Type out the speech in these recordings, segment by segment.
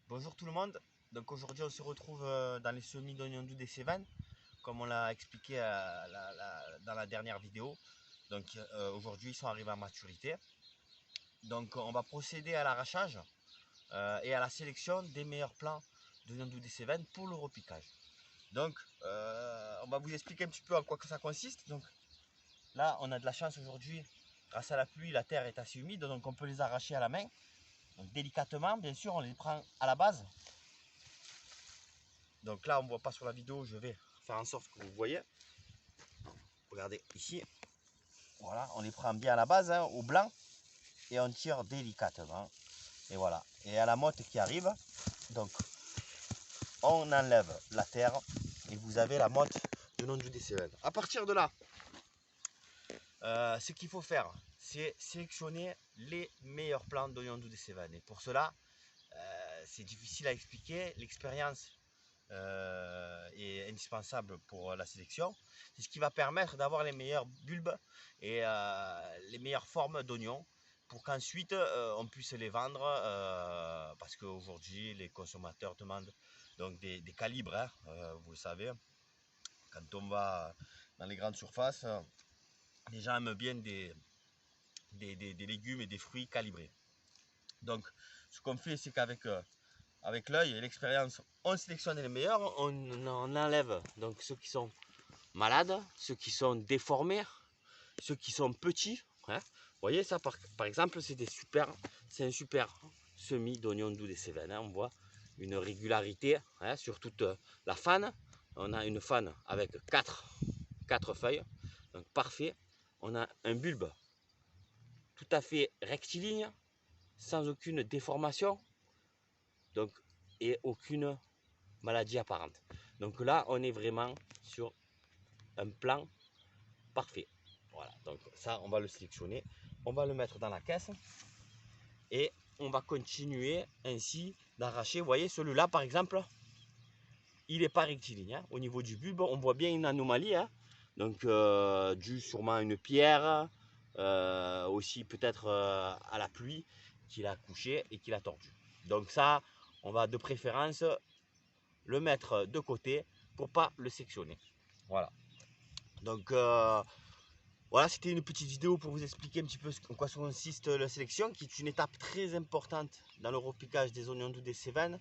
Bonjour tout le monde. Donc aujourd'hui on se retrouve dans les semis d'oignons doux des Cévennes, comme on l'a expliqué dans la dernière vidéo. Donc aujourd'hui ils sont arrivés à maturité. Donc on va procéder à l'arrachage et à la sélection des meilleurs plants d'oignons doux des Cévennes pour le repiquage. Donc on va vous expliquer un petit peu en quoi que ça consiste. Donc là on a de la chance aujourd'hui, grâce à la pluie, la terre est assez humide, donc on peut les arracher à la main. Donc délicatement, bien sûr, on les prend à la base. Donc là, on ne voit pas sur la vidéo, je vais faire en sorte que vous voyez. Regardez ici. Voilà, on les prend bien à la base, hein, au blanc, et on tire délicatement. Et voilà. Et à la motte qui arrive, donc on enlève la terre et vous avez la motte de l'oignon doux des Cévennes. À partir de là, ce qu'il faut faire, c'est sélectionner les meilleurs plants d'oignon doux des Cévennes. Et pour cela, c'est difficile à expliquer. L'expérience est indispensable pour la sélection. C'est ce qui va permettre d'avoir les meilleurs bulbes et les meilleures formes d'oignons pour qu'ensuite on puisse les vendre parce qu'aujourd'hui les consommateurs demandent donc des calibres, hein, vous le savez, quand on va dans les grandes surfaces, les gens aiment bien des légumes et des fruits calibrés. Donc ce qu'on fait, c'est qu'avec avec l'œil et l'expérience, on sélectionne les meilleurs, on enlève donc ceux qui sont malades, ceux qui sont déformés, ceux qui sont petits. Hein. Vous voyez ça par exemple, c'est un super semis d'oignons doux des Cévennes. Hein. On voit une régularité, hein, sur toute la fan. On a une fan avec 4 feuilles, donc parfait. On a un bulbe tout à fait rectiligne, sans aucune déformation. Donc, et aucune maladie apparente. Donc là, on est vraiment sur un plan parfait. Voilà, donc ça, on va le sélectionner, on va le mettre dans la caisse et on va continuer ainsi d'arracher. Vous voyez, celui-là, par exemple, il n'est pas rectiligne. Hein. Au niveau du bulbe, on voit bien une anomalie. Hein. Donc, dû sûrement à une pierre, aussi peut-être à la pluie qui l'a couché et qui l'a tordu. Donc ça, on va de préférence le mettre de côté pour pas le sectionner. Voilà. Donc voilà, c'était une petite vidéo pour vous expliquer un petit peu en quoi consiste la sélection, qui est une étape très importante dans le repiquage des oignons doux des Cévennes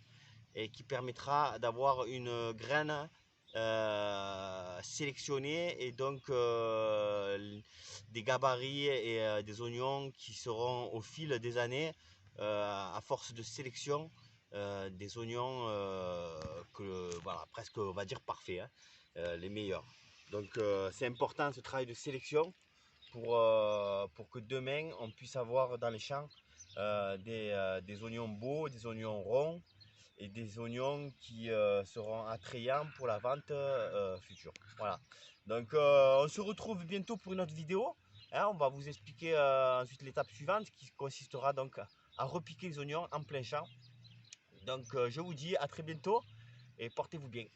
et qui permettra d'avoir une graine sélectionnée et donc des gabarits et des oignons qui seront au fil des années, à force de sélection, des oignons voilà, presque on va dire parfaits, hein, les meilleurs. Donc c'est important ce travail de sélection pour que demain on puisse avoir dans les champs des oignons beaux, des oignons ronds et des oignons qui seront attrayants pour la vente future. Voilà. Donc on se retrouve bientôt pour une autre vidéo. Hein, on va vous expliquer ensuite l'étape suivante qui consistera donc à repiquer les oignons en plein champ. Donc je vous dis à très bientôt et portez-vous bien.